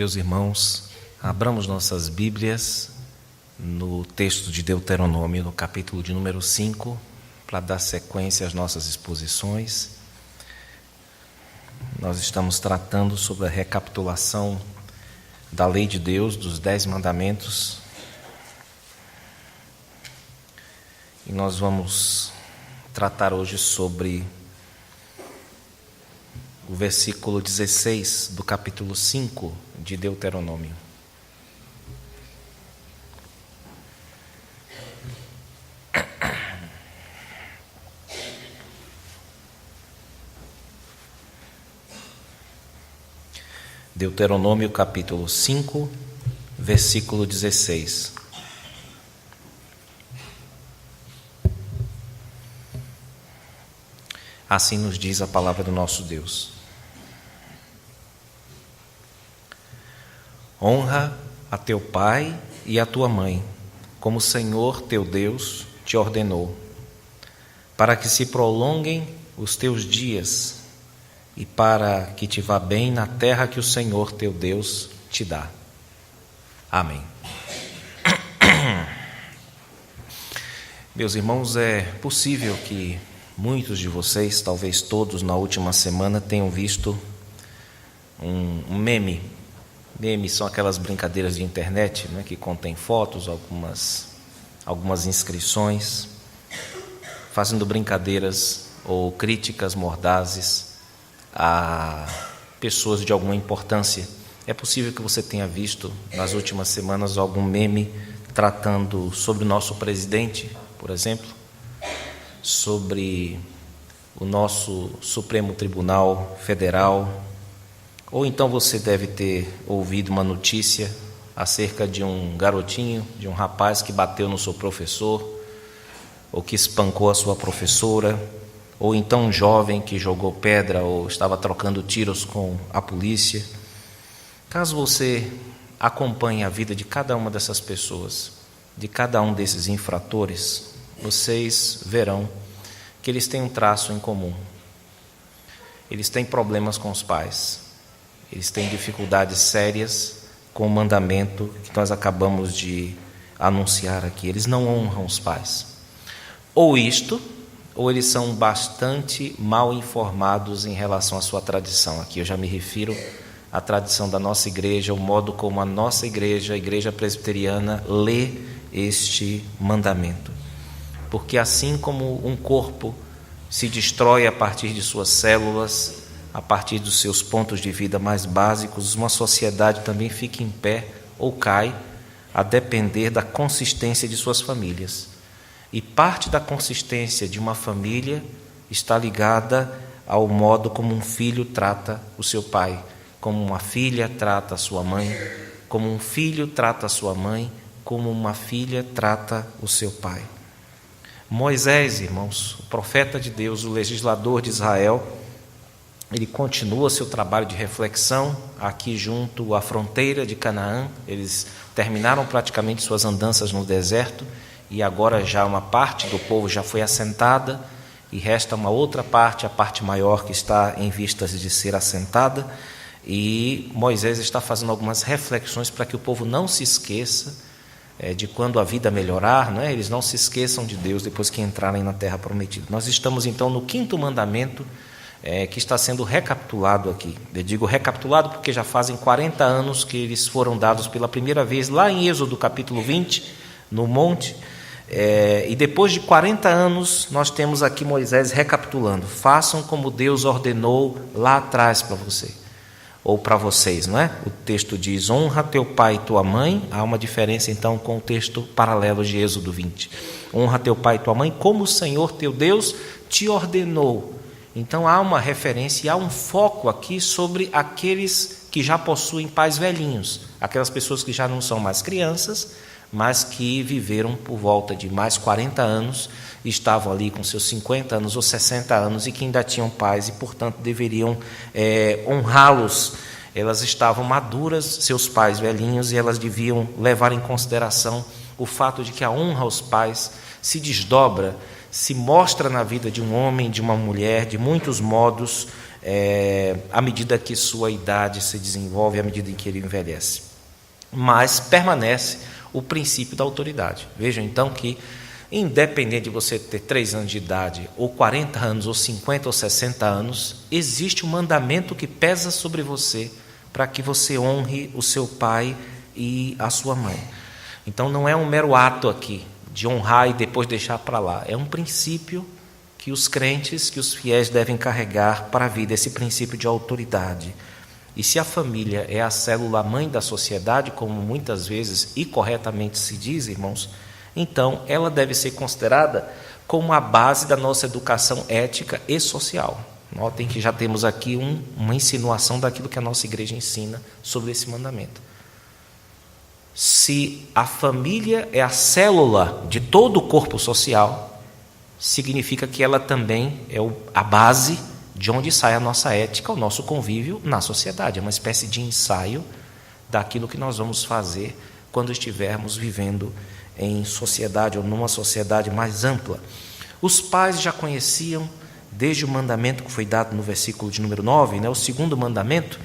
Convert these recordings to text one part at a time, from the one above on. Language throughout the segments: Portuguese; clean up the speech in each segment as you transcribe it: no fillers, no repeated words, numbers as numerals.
Meus irmãos, abramos nossas Bíblias no texto de Deuteronômio, no capítulo de número 5, para dar sequência às nossas exposições. Nós estamos tratando sobre a recapitulação da lei de Deus, dos 10 mandamentos. E nós vamos tratar hoje sobre o versículo 16 do capítulo 5 de Deuteronômio. Deuteronômio capítulo 5, versículo 16. Assim nos diz a palavra do nosso Deus. Honra a teu pai e a tua mãe, como o Senhor teu Deus te ordenou, para que se prolonguem os teus dias e para que te vá bem na terra que o Senhor teu Deus te dá. Amém. Meus irmãos, é possível que muitos de vocês, talvez todos na última semana, tenham visto um meme. Memes são aquelas brincadeiras de internet, né, que contêm fotos, algumas inscrições, fazendo brincadeiras ou críticas mordazes a pessoas de alguma importância. É possível que você tenha visto nas últimas semanas algum meme tratando sobre o nosso presidente, por exemplo, sobre o nosso Supremo Tribunal Federal. Ou então você deve ter ouvido uma notícia acerca de um garotinho, de um rapaz que bateu no seu professor, ou que espancou a sua professora, ou então um jovem que jogou pedra ou estava trocando tiros com a polícia. Caso você acompanhe a vida de cada uma dessas pessoas, de cada um desses infratores, vocês verão que eles têm um traço em comum. Eles têm problemas com os pais. Eles têm dificuldades sérias com o mandamento que nós acabamos de anunciar aqui. Eles não honram os pais. Ou eles são bastante mal informados em relação à sua tradição. Aqui eu já me refiro à tradição da nossa igreja, o modo como a nossa igreja, a igreja presbiteriana, lê este mandamento. Porque assim como um corpo se destrói a partir de suas células, a partir dos seus pontos de vida mais básicos, uma sociedade também fica em pé ou cai, a depender da consistência de suas famílias. E parte da consistência de uma família está ligada ao modo como um filho trata o seu pai, como uma filha trata a sua mãe, como um filho trata a sua mãe, como uma filha trata o seu pai. Moisés, irmãos, o profeta de Deus, o legislador de Israel, ele continua seu trabalho de reflexão aqui junto à fronteira de Canaã. Eles terminaram praticamente suas andanças no deserto e agora já uma parte do povo já foi assentada e resta uma outra parte, a parte maior, que está em vistas de ser assentada. E Moisés está fazendo algumas reflexões para que o povo não se esqueça de quando a vida melhorar, né? Eles não se esqueçam de Deus depois que entrarem na terra prometida. Nós estamos então no 5º mandamento, que está sendo recapitulado aqui. Eu digo recapitulado porque já fazem 40 anos que eles foram dados pela primeira vez lá em Êxodo capítulo 20, no monte, e depois de 40 anos nós temos aqui Moisés recapitulando: façam como Deus ordenou lá atrás para você, ou para vocês, não é? O texto diz: honra teu pai e tua mãe. Há uma diferença então com o texto paralelo de Êxodo 20. Honra teu pai e tua mãe como o Senhor teu Deus te ordenou. Então há uma referência e há um foco aqui sobre aqueles que já possuem pais velhinhos, aquelas pessoas que já não são mais crianças, mas que viveram por volta de mais 40 anos, estavam ali com seus 50 anos ou 60 anos e que ainda tinham pais e, portanto, deveriam honrá-los. Elas estavam maduras, seus pais velhinhos, e elas deviam levar em consideração o fato de que a honra aos pais se desdobra, se mostra na vida de um homem, de uma mulher, de muitos modos, à medida que sua idade se desenvolve, à medida em que ele envelhece. Mas permanece o princípio da autoridade. Vejam então que, independente de você ter 3 anos de idade, ou 40 anos, ou 50 ou 60 anos, existe um mandamento que pesa sobre você para que você honre o seu pai e a sua mãe. Então não é um mero ato aqui de honrar e depois deixar para lá. É um princípio que os crentes, que os fiéis devem carregar para a vida, esse princípio de autoridade. E se a família é a célula mãe da sociedade, como muitas vezes e corretamente se diz, irmãos, então ela deve ser considerada como a base da nossa educação ética e social. Notem que já temos aqui uma insinuação daquilo que a nossa igreja ensina sobre esse mandamento. Se a família é a célula de todo o corpo social, significa que ela também é a base de onde sai a nossa ética, o nosso convívio na sociedade. É uma espécie de ensaio daquilo que nós vamos fazer quando estivermos vivendo em sociedade ou numa sociedade mais ampla. Os pais já conheciam, desde o mandamento que foi dado no versículo de número 9, o segundo mandamento,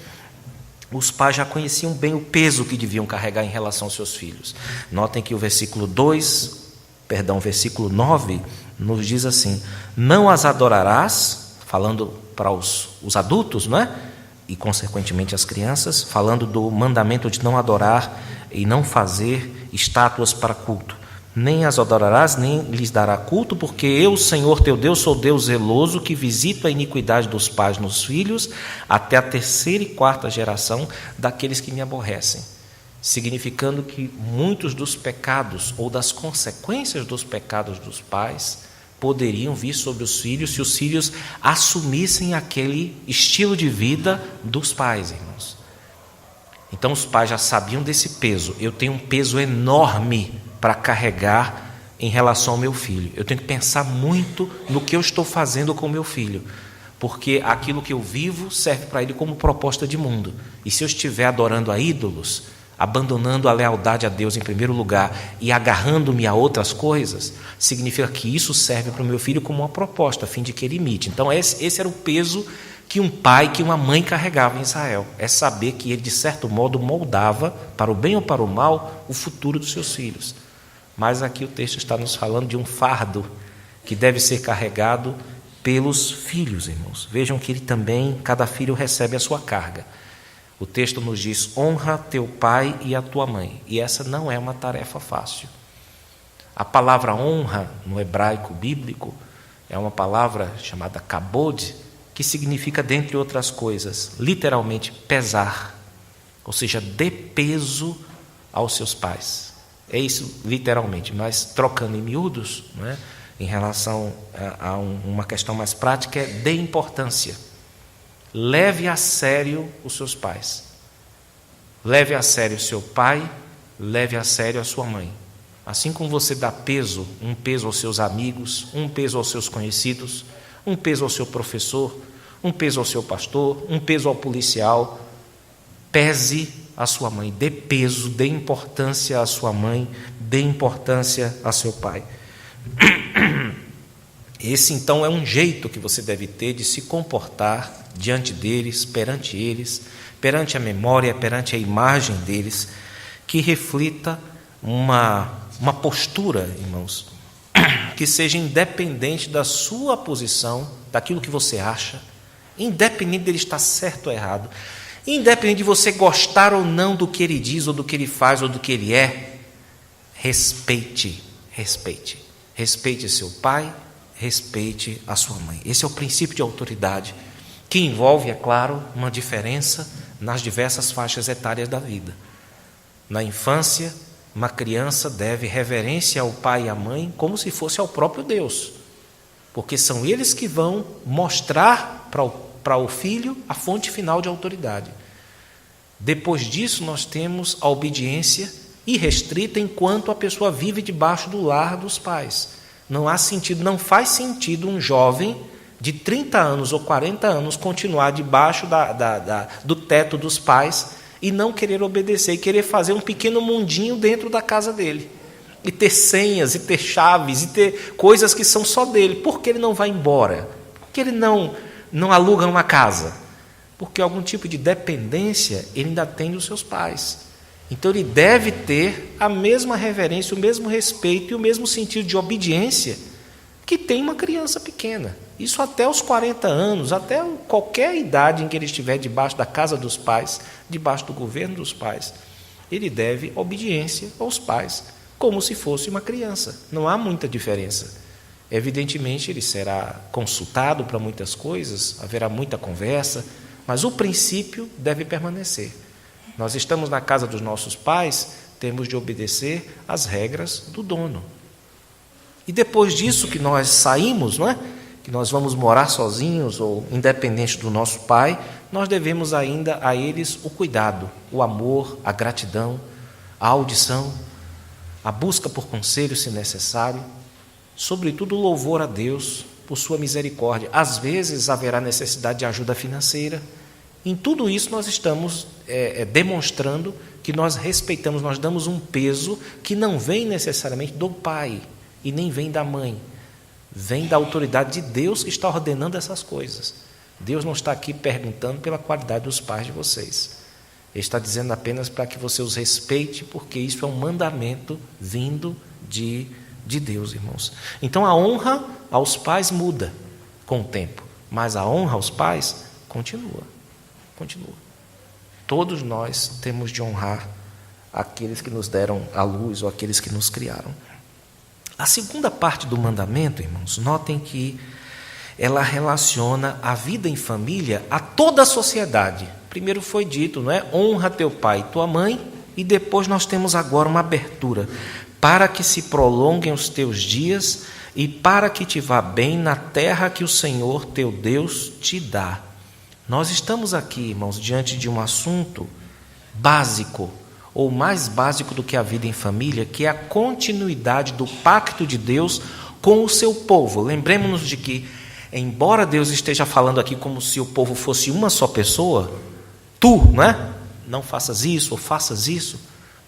os pais já conheciam bem o peso que deviam carregar em relação aos seus filhos. Notem que o versículo 9 nos diz assim: não as adorarás, falando para os adultos, não é? E consequentemente as crianças, falando do mandamento de não adorar e não fazer estátuas para culto. Nem as adorarás, nem lhes dará culto, porque eu, Senhor teu Deus, sou Deus zeloso, que visito a iniquidade dos pais nos filhos, até a 3ª e 4ª geração daqueles que me aborrecem. Significando que muitos dos pecados, ou das consequências dos pecados dos pais, poderiam vir sobre os filhos, se os filhos assumissem aquele estilo de vida dos pais, irmãos. Então os pais já sabiam desse peso. Eu tenho um peso enorme para carregar em relação ao meu filho. Eu tenho que pensar muito no que eu estou fazendo com o meu filho, porque aquilo que eu vivo serve para ele como proposta de mundo. E se eu estiver adorando a ídolos, abandonando a lealdade a Deus em primeiro lugar e agarrando-me a outras coisas, significa que isso serve para o meu filho como uma proposta, a fim de que ele imite. Então esse era o peso que um pai, que uma mãe carregava em Israel. É saber que ele, de certo modo, moldava, para o bem ou para o mal, o futuro dos seus filhos. Mas aqui o texto está nos falando de um fardo que deve ser carregado pelos filhos, irmãos. Vejam que cada filho recebe a sua carga. O texto nos diz: honra teu pai e a tua mãe. E essa não é uma tarefa fácil. A palavra honra, no hebraico bíblico, é uma palavra chamada kabod, que significa, dentre outras coisas, literalmente pesar, ou seja, dê peso aos seus pais. É isso literalmente, mas trocando em miúdos, não é? Em relação a uma questão mais prática, é dê importância. Leve a sério os seus pais. Leve a sério o seu pai, leve a sério a sua mãe. Assim como você dá peso, um peso aos seus amigos, um peso aos seus conhecidos, um peso ao seu professor, um peso ao seu pastor, um peso ao policial, pese a sua mãe, dê peso, dê importância à sua mãe, dê importância a seu pai. Esse então é um jeito que você deve ter de se comportar diante deles, perante a memória, perante a imagem deles, que reflita uma postura, irmãos, que seja independente da sua posição, daquilo que você acha, independente dele estar certo ou errado, independente de você gostar ou não do que ele diz, ou do que ele faz, ou do que ele é, respeite seu pai, respeite a sua mãe. Esse é o princípio de autoridade, que envolve, é claro, uma diferença nas diversas faixas etárias da vida. Na infância, uma criança deve reverência ao pai e à mãe como se fosse ao próprio Deus, porque são eles que vão mostrar para o filho a fonte final de autoridade. Depois disso, nós temos a obediência irrestrita enquanto a pessoa vive debaixo do lar dos pais. Não faz sentido um jovem de 30 anos ou 40 anos continuar debaixo do teto dos pais e não querer obedecer, e querer fazer um pequeno mundinho dentro da casa dele, e ter senhas, e ter chaves, e ter coisas que são só dele. Por que ele não vai embora? Por que ele não não aluga uma casa? Porque algum tipo de dependência ele ainda tem dos seus pais. Então ele deve ter a mesma reverência, o mesmo respeito e o mesmo sentido de obediência que tem uma criança pequena. Isso até os 40 anos, até qualquer idade em que ele estiver debaixo da casa dos pais, debaixo do governo dos pais, ele deve obediência aos pais, como se fosse uma criança. Não há muita diferença. Evidentemente, ele será consultado para muitas coisas, haverá muita conversa, mas o princípio deve permanecer. Nós estamos na casa dos nossos pais, temos de obedecer às regras do dono. E depois disso que nós saímos, não é? Que nós vamos morar sozinhos ou independente do nosso pai, nós devemos ainda a eles o cuidado, o amor, a gratidão, a audição, a busca por conselho se necessário, sobretudo o louvor a Deus por sua misericórdia. Às vezes haverá necessidade de ajuda financeira. Em tudo isso nós estamos demonstrando que nós respeitamos, nós damos um peso que não vem necessariamente do pai e nem vem da mãe. Vem da autoridade de Deus que está ordenando essas coisas. Deus não está aqui perguntando pela qualidade dos pais de vocês. Ele está dizendo apenas para que você os respeite, porque isso é um mandamento vindo de Deus, irmãos. Então a honra aos pais muda com o tempo, mas a honra aos pais continua. Todos nós temos de honrar aqueles que nos deram a luz ou aqueles que nos criaram. A segunda parte do mandamento, irmãos, notem que ela relaciona a vida em família a toda a sociedade. Primeiro foi dito, não é? Honra teu pai e tua mãe, e depois nós temos agora uma abertura, para que se prolonguem os teus dias e para que te vá bem na terra que o Senhor teu Deus te dá. Nós estamos aqui, irmãos, diante de um assunto básico, ou mais básico do que a vida em família, que é a continuidade do pacto de Deus com o seu povo. Lembremos-nos de que, embora Deus esteja falando aqui como se o povo fosse uma só pessoa, não faças isso ou faças isso,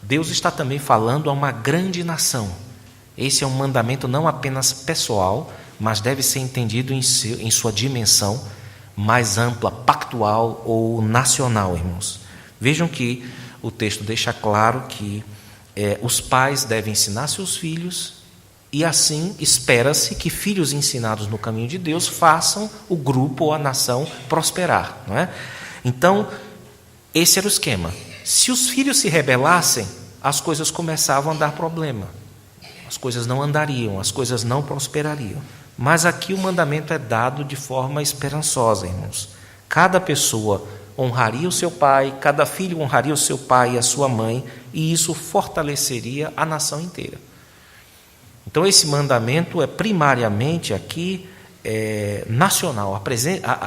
Deus está também falando a uma grande nação. Esse é um mandamento não apenas pessoal, mas deve ser entendido em sua dimensão mais ampla, pactual ou nacional, irmãos. Vejam que o texto deixa claro que os pais devem ensinar seus filhos e assim espera-se que filhos ensinados no caminho de Deus façam o grupo ou a nação prosperar, não é? Então, esse era o esquema. Se os filhos se rebelassem, as coisas começavam a dar problema. As coisas não andariam, as coisas não prosperariam. Mas aqui o mandamento é dado de forma esperançosa, irmãos. Cada pessoa honraria o seu pai, cada filho honraria o seu pai e a sua mãe, e isso fortaleceria a nação inteira. Então esse mandamento é primariamente aqui nacional.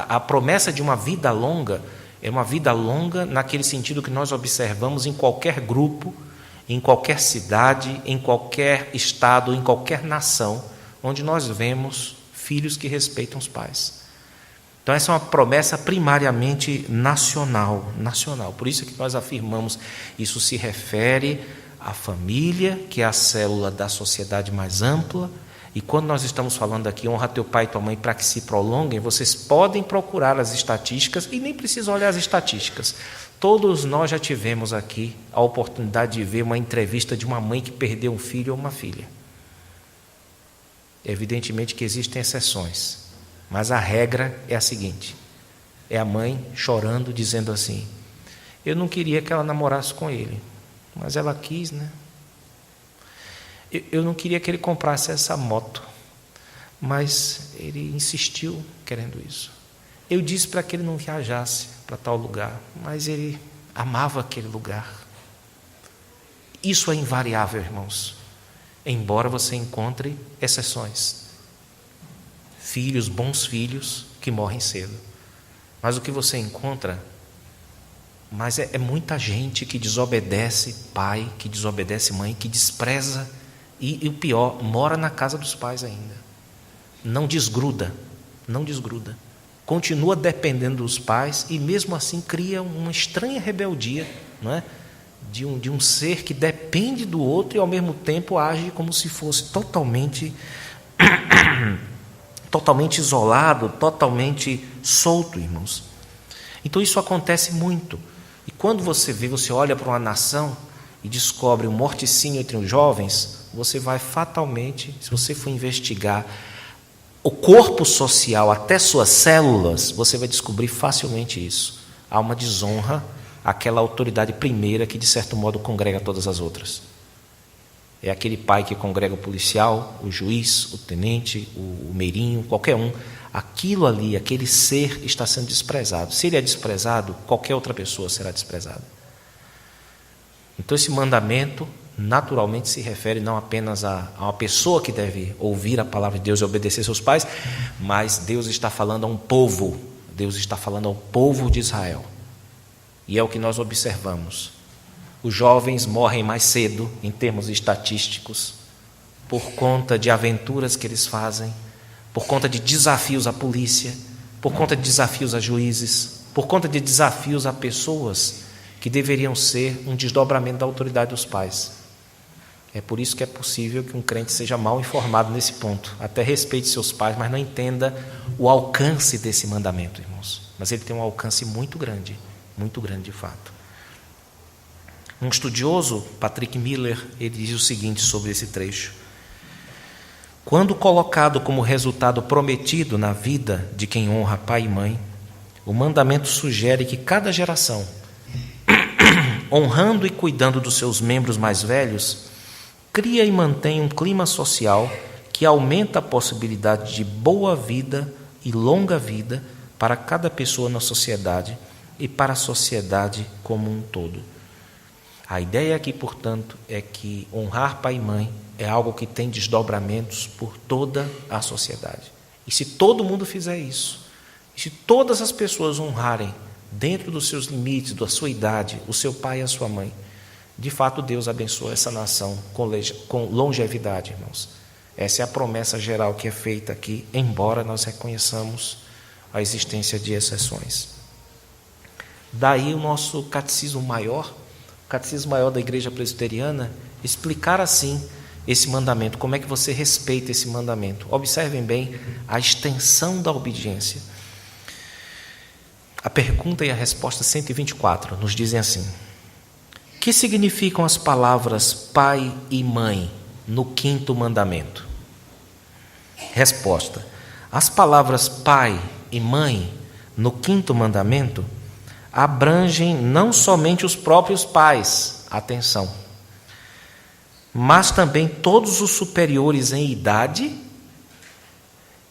A promessa de uma vida longa é uma vida longa naquele sentido que nós observamos em qualquer grupo, em qualquer cidade, em qualquer estado, em qualquer nação, onde nós vemos filhos que respeitam os pais. Então essa é uma promessa primariamente nacional. Por isso que nós afirmamos, isso se refere à família, que é a célula da sociedade mais ampla, e quando nós estamos falando aqui, honra teu pai e tua mãe para que se prolonguem, vocês podem procurar as estatísticas, e nem precisam olhar as estatísticas. Todos nós já tivemos aqui a oportunidade de ver uma entrevista de uma mãe que perdeu um filho ou uma filha. Evidentemente que existem exceções, mas a regra é a seguinte: é a mãe chorando, dizendo assim: eu não queria que ela namorasse com ele, mas ela quis, né? Eu não queria que ele comprasse essa moto, mas ele insistiu querendo isso. Eu disse para que ele não viajasse para tal lugar, mas ele amava aquele lugar. Isso é invariável, irmãos, embora você encontre exceções. Filhos, bons filhos, que morrem cedo. Mas o que você encontra, é muita gente que desobedece pai, que desobedece mãe, que despreza, e o pior, mora na casa dos pais ainda. Não desgruda. Continua dependendo dos pais e mesmo assim cria uma estranha rebeldia, não é? De um ser que depende do outro e ao mesmo tempo age como se fosse totalmente isolado, totalmente solto, irmãos. Então isso acontece muito. E quando você olha para uma nação e descobre um morticínio entre os jovens, você vai fatalmente, se você for investigar o corpo social até suas células, você vai descobrir facilmente isso. Há uma desonra àquela autoridade primeira que, de certo modo, congrega todas as outras. É aquele pai que congrega o policial, o juiz, o tenente, o meirinho, qualquer um. Aquilo ali, aquele ser está sendo desprezado. Se ele é desprezado, qualquer outra pessoa será desprezada. Então esse mandamento naturalmente se refere não apenas a uma pessoa que deve ouvir a palavra de Deus e obedecer seus pais, mas Deus está falando a um povo. Deus está falando ao povo de Israel. E é o que nós observamos. Os jovens morrem mais cedo, em termos estatísticos, por conta de aventuras que eles fazem, por conta de desafios à polícia, por conta de desafios a juízes, por conta de desafios a pessoas que deveriam ser um desdobramento da autoridade dos pais. É por isso que é possível que um crente seja mal informado nesse ponto, até respeite seus pais, mas não entenda o alcance desse mandamento, irmãos. Mas ele tem um alcance muito grande de fato. Um estudioso, Patrick Miller, ele diz o seguinte sobre esse trecho: quando colocado como resultado prometido na vida de quem honra pai e mãe, o mandamento sugere que cada geração, honrando e cuidando dos seus membros mais velhos, cria e mantém um clima social que aumenta a possibilidade de boa vida e longa vida para cada pessoa na sociedade e para a sociedade como um todo. A ideia aqui, portanto, é que honrar pai e mãe é algo que tem desdobramentos por toda a sociedade. E se todo mundo fizer isso, e se todas as pessoas honrarem dentro dos seus limites, da sua idade, o seu pai e a sua mãe, de fato Deus abençoa essa nação com longevidade, irmãos. Essa é a promessa geral que é feita aqui, embora nós reconheçamos a existência de exceções. Daí o nosso catecismo maior da Igreja Presbiteriana, explicar assim esse mandamento, como é que você respeita esse mandamento. Observem bem a extensão da obediência. A pergunta e a resposta 124 nos dizem assim: que significam as palavras pai e mãe no 5º mandamento? Resposta: as palavras pai e mãe no 5º mandamento abrangem não somente os próprios pais, atenção, mas também todos os superiores em idade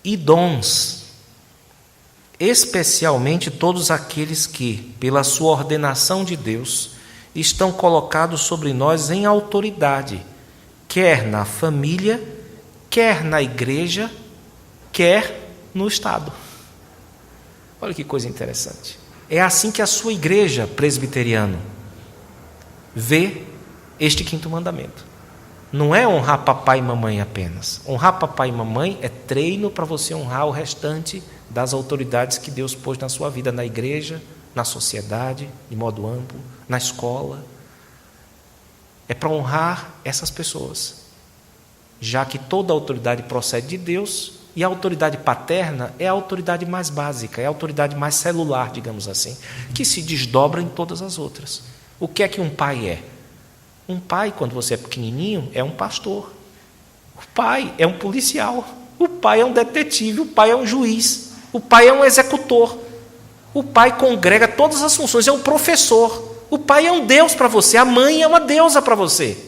e dons, especialmente todos aqueles que, pela sua ordenação de Deus, estão colocados sobre nós em autoridade, quer na família, quer na igreja, quer no Estado. Olha que coisa interessante. É assim que a sua igreja presbiteriana vê este 5º mandamento. Não é honrar papai e mamãe apenas. Honrar papai e mamãe é treino para você honrar o restante das autoridades que Deus pôs na sua vida, na igreja, na sociedade, de modo amplo, na escola. É para honrar essas pessoas, já que toda autoridade procede de Deus. E a autoridade paterna é a autoridade mais básica, é a autoridade mais celular, digamos assim, que se desdobra em todas as outras. O que é que um pai é? Um pai, quando você é pequenininho, é um pastor. O pai é um policial. O pai é um detetive. O pai é um juiz. O pai é um executor. O pai congrega todas as funções, é um professor. O pai é um Deus para você, a mãe é uma deusa para você.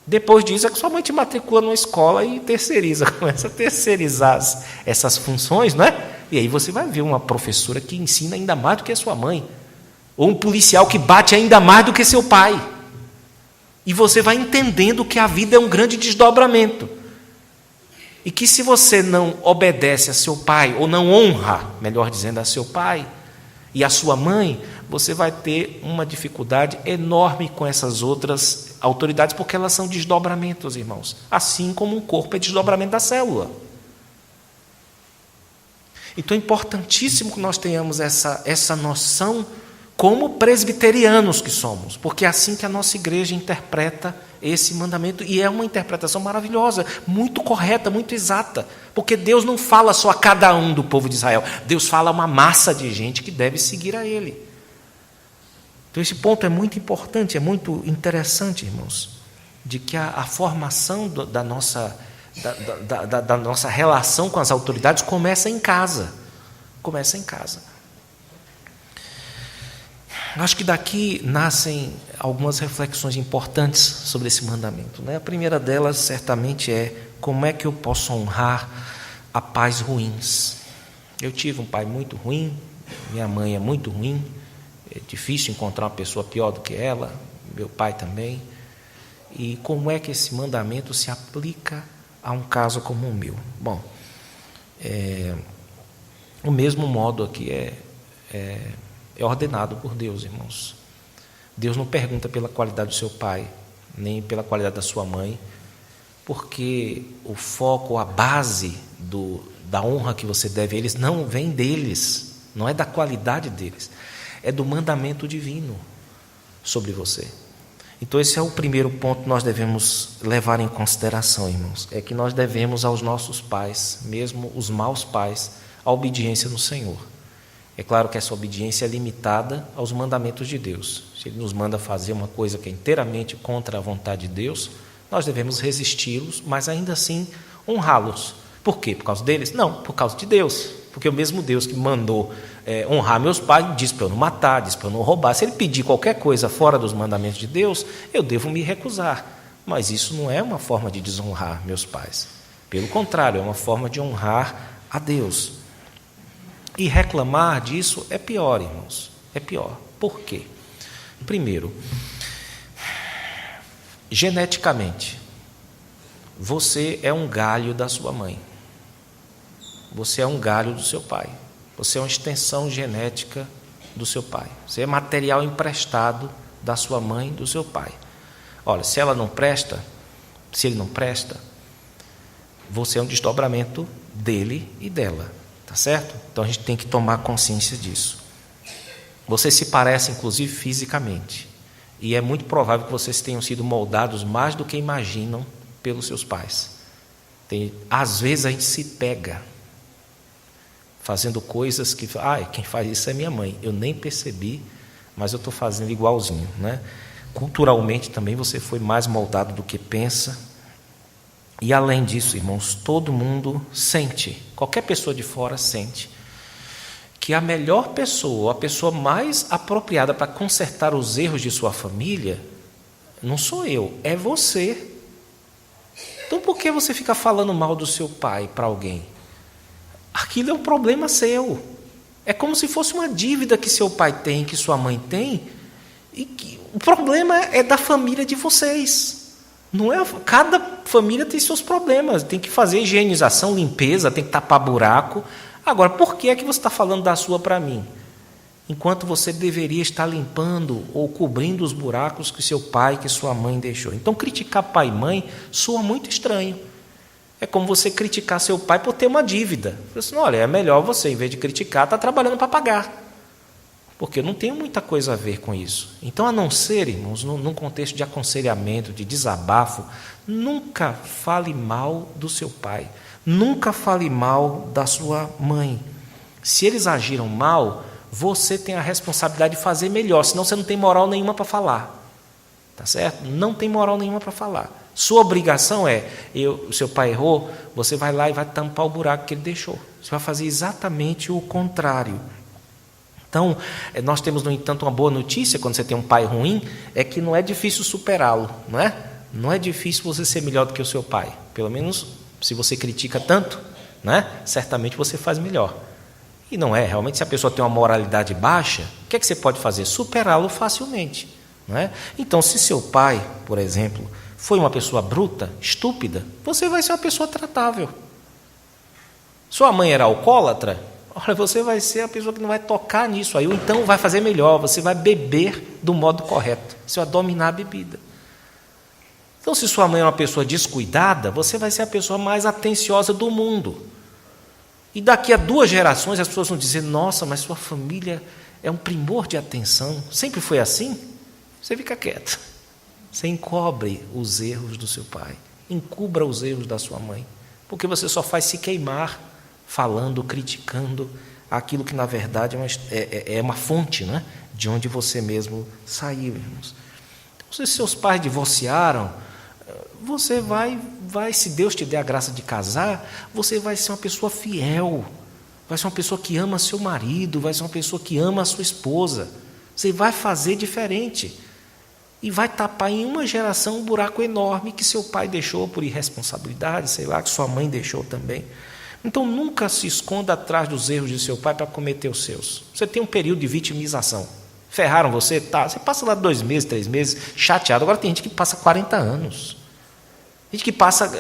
Depois disso, é que sua mãe te matricula numa escola e terceiriza, começa a terceirizar essas funções, não é? E aí você vai ver uma professora que ensina ainda mais do que a sua mãe, ou um policial que bate ainda mais do que seu pai. E você vai entendendo que a vida é um grande desdobramento. E que se você não obedece a seu pai, ou não honra, melhor dizendo, a seu pai e a sua mãe, você vai ter uma dificuldade enorme com essas outras autoridades, porque elas são desdobramentos, irmãos. Assim como um corpo é desdobramento da célula. Então é importantíssimo que nós tenhamos essa noção como presbiterianos que somos, porque é assim que a nossa igreja interpreta esse mandamento, e é uma interpretação maravilhosa, muito correta, muito exata, porque Deus não fala só a cada um do povo de Israel, Deus fala a uma massa de gente que deve seguir a Ele. Então esse ponto é muito importante, é muito interessante, irmãos, de que a formação da nossa relação com as autoridades começa em casa. Começa em casa. Acho que daqui nascem algumas reflexões importantes sobre esse mandamento, né? A primeira delas, certamente, é como é que eu posso honrar a pais ruins. Eu tive um pai muito ruim, minha mãe é muito ruim, é difícil encontrar uma pessoa pior do que ela, meu pai também. E como é que esse mandamento se aplica a um caso como o meu? Bom, o mesmo modo aqui é ordenado por Deus, irmãos. Deus não pergunta pela qualidade do seu pai, nem pela qualidade da sua mãe, porque o foco, a base da honra que você deve a eles não vem deles, não é da qualidade deles, é do mandamento divino sobre você. Então esse é o primeiro ponto que nós devemos levar em consideração, irmãos, é que nós devemos aos nossos pais, mesmo os maus pais, a obediência no Senhor. É claro que essa obediência é limitada aos mandamentos de Deus. Se Ele nos manda fazer uma coisa que é inteiramente contra a vontade de Deus, nós devemos resisti-los, mas ainda assim honrá-los. Por quê? Por causa deles? Não, por causa de Deus. Porque o mesmo Deus que mandou honrar meus pais, diz para eu não matar, diz para eu não roubar. Se Ele pedir qualquer coisa fora dos mandamentos de Deus, eu devo me recusar. Mas isso não é uma forma de desonrar meus pais. Pelo contrário, é uma forma de honrar a Deus. E reclamar disso é pior, irmãos. É pior. Por quê? Primeiro, geneticamente, você é um galho da sua mãe. Você é um galho do seu pai. Você é uma extensão genética do seu pai. Você é material emprestado da sua mãe e do seu pai. Olha, se ela não presta, se ele não presta, você é um desdobramento dele e dela. Tá certo? Então a gente tem que tomar consciência disso. Vocês se parecem, inclusive, fisicamente. E é muito provável que vocês tenham sido moldados mais do que imaginam pelos seus pais. Às vezes a gente se pega fazendo coisas que... quem faz isso é minha mãe. Eu nem percebi, mas eu estou fazendo igualzinho, né? Culturalmente também você foi mais moldado do que pensa. E além disso, irmãos, todo mundo sente, qualquer pessoa de fora sente, que a melhor pessoa, a pessoa mais apropriada para consertar os erros de sua família, não sou eu, é você. Então por que você fica falando mal do seu pai para alguém? Aquilo é um problema seu. É como se fosse uma dívida que seu pai tem, que sua mãe tem, e que o problema é da família de vocês. Não é, cada família tem seus problemas, tem que fazer higienização, limpeza, tem que tapar buraco. Agora, por que é que você está falando da sua para mim? Enquanto você deveria estar limpando ou cobrindo os buracos que seu pai, que sua mãe deixou. Então, criticar pai e mãe soa muito estranho. É como você criticar seu pai por ter uma dívida. Você, olha, é melhor você, em vez de criticar, estar trabalhando para pagar. Porque eu não tenho muita coisa a ver com isso. Então, a não ser, irmãos, num contexto de aconselhamento, de desabafo, nunca fale mal do seu pai, nunca fale mal da sua mãe. Se eles agiram mal, você tem a responsabilidade de fazer melhor, senão você não tem moral nenhuma para falar. Tá certo? Não tem moral nenhuma para falar. Sua obrigação é, o seu pai errou, você vai lá e vai tampar o buraco que ele deixou. Você vai fazer exatamente o contrário. Então, nós temos, no entanto, uma boa notícia quando você tem um pai ruim, é que não é difícil superá-lo, não é? Não é difícil você ser melhor do que o seu pai. Pelo menos, se você critica tanto, né? Certamente você faz melhor. E não é, realmente, se a pessoa tem uma moralidade baixa, o que é que você pode fazer? Superá-lo facilmente, não é? Então, se seu pai, por exemplo, foi uma pessoa bruta, estúpida, você vai ser uma pessoa tratável. Sua mãe era alcoólatra? Olha, você vai ser a pessoa que não vai tocar nisso aí, ou então vai fazer melhor, você vai beber do modo correto, você vai dominar a bebida. Então, se sua mãe é uma pessoa descuidada, você vai ser a pessoa mais atenciosa do mundo. E daqui a 2 gerações as pessoas vão dizer, nossa, mas sua família é um primor de atenção, sempre foi assim? Você fica quieto, Você encobre os erros do seu pai, encubra os erros da sua mãe, porque você só faz se queimar falando, criticando aquilo que na verdade é uma fonte, né, de onde você mesmo saiu, irmãos. Então, se seus pais divorciaram, você vai, se Deus te der a graça de casar, você vai ser uma pessoa fiel, vai ser uma pessoa que ama seu marido, vai ser uma pessoa que ama a sua esposa. Você vai fazer diferente e vai tapar em uma geração um buraco enorme que seu pai deixou por irresponsabilidade, sei lá, que sua mãe deixou também. Então, nunca se esconda atrás dos erros de seu pai para cometer os seus. Você tem um período de vitimização. Ferraram você? Tá. Você passa lá 2 meses, 3 meses, chateado. Agora tem gente que passa 40 anos. Gente que passa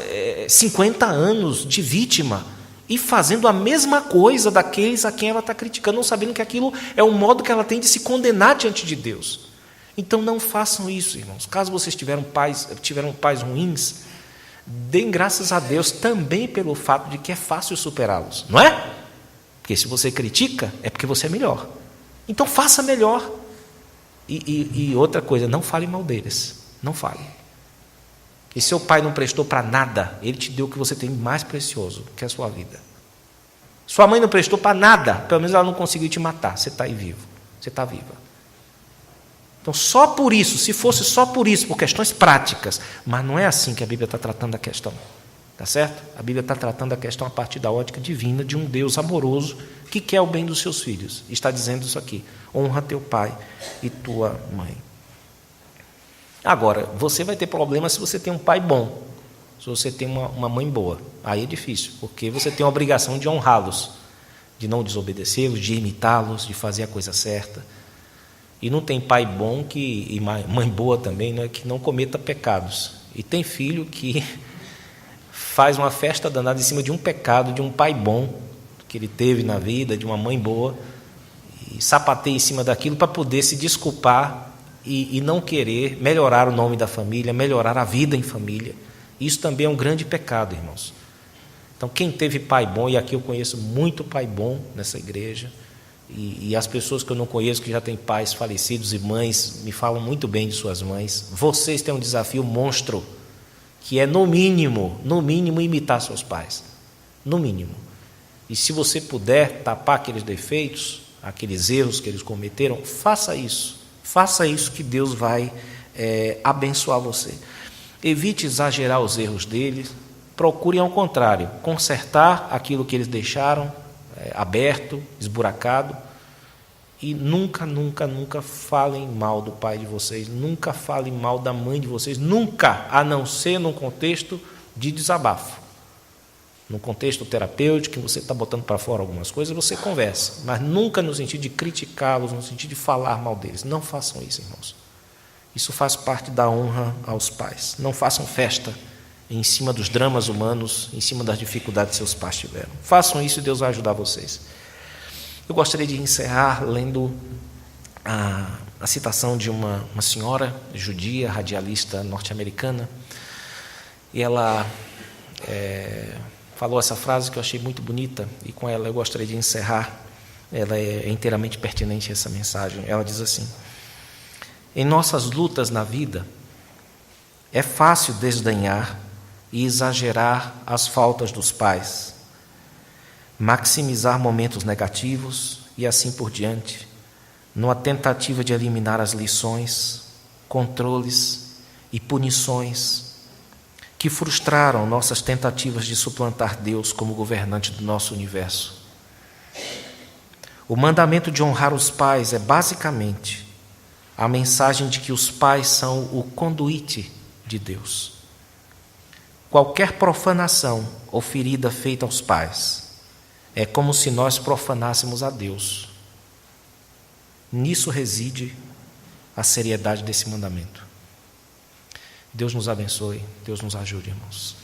50 anos de vítima e fazendo a mesma coisa daqueles a quem ela está criticando, não sabendo que aquilo é um modo que ela tem de se condenar diante de Deus. Então, não façam isso, irmãos. Caso vocês tiveram pais ruins, deem graças a Deus também pelo fato de que é fácil superá-los, não é? Porque se você critica, é porque você é melhor. Então, faça melhor. E outra coisa, não fale mal deles. Não fale. E seu pai não prestou para nada, ele te deu o que você tem mais precioso, que é a sua vida. Sua mãe não prestou para nada, pelo menos ela não conseguiu te matar. Você está aí vivo, você está viva. Então, só por isso, se fosse só por isso, por questões práticas, mas não é assim que a Bíblia está tratando a questão, tá certo? A Bíblia está tratando a questão a partir da ótica divina de um Deus amoroso que quer o bem dos seus filhos. E está dizendo isso aqui: honra teu pai e tua mãe. Agora, você vai ter problema se você tem um pai bom, se você tem uma mãe boa. Aí é difícil, porque você tem a obrigação de honrá-los, de não desobedecê-los, de imitá-los, de fazer a coisa certa. E não tem pai bom e mãe boa também, né, que não cometa pecados. E tem filho que faz uma festa danada em cima de um pecado, de um pai bom que ele teve na vida, de uma mãe boa, e sapateia em cima daquilo para poder se desculpar e não querer melhorar o nome da família, melhorar a vida em família. Isso também é um grande pecado, irmãos. Então, quem teve pai bom, e aqui eu conheço muito pai bom nessa igreja, e as pessoas que eu não conheço, que já têm pais falecidos e mães, me falam muito bem de suas mães. Vocês têm um desafio monstro, que é, no mínimo, imitar seus pais. No mínimo. E se você puder tapar aqueles defeitos, aqueles erros que eles cometeram, faça isso. Faça isso que Deus vai abençoar você. Evite exagerar os erros deles. Procure, ao contrário, consertar aquilo que eles deixaram aberto, esburacado, e nunca falem mal do pai de vocês, nunca falem mal da mãe de vocês, nunca, a não ser num contexto de desabafo. No contexto terapêutico, que você está botando para fora algumas coisas, você conversa, mas nunca no sentido de criticá-los, no sentido de falar mal deles. Não façam isso, irmãos. Isso faz parte da honra aos pais. Não façam festa em cima dos dramas humanos, em cima das dificuldades que seus pais tiveram. Façam isso e Deus vai ajudar vocês. Eu gostaria de encerrar lendo a citação de uma senhora judia, radialista norte-americana, e ela falou essa frase que eu achei muito bonita, e com ela eu gostaria de encerrar. Ela é inteiramente pertinente a essa mensagem. Ela diz assim: em nossas lutas na vida, é fácil desdenhar e exagerar as faltas dos pais, maximizar momentos negativos e assim por diante, numa tentativa de eliminar as lições, controles e punições que frustraram nossas tentativas de suplantar Deus como governante do nosso universo. O mandamento de honrar os pais é basicamente a mensagem de que os pais são o conduíte de Deus. Qualquer profanação ou ferida feita aos pais é como se nós profanássemos a Deus. Nisso reside a seriedade desse mandamento. Deus nos abençoe, Deus nos ajude, irmãos.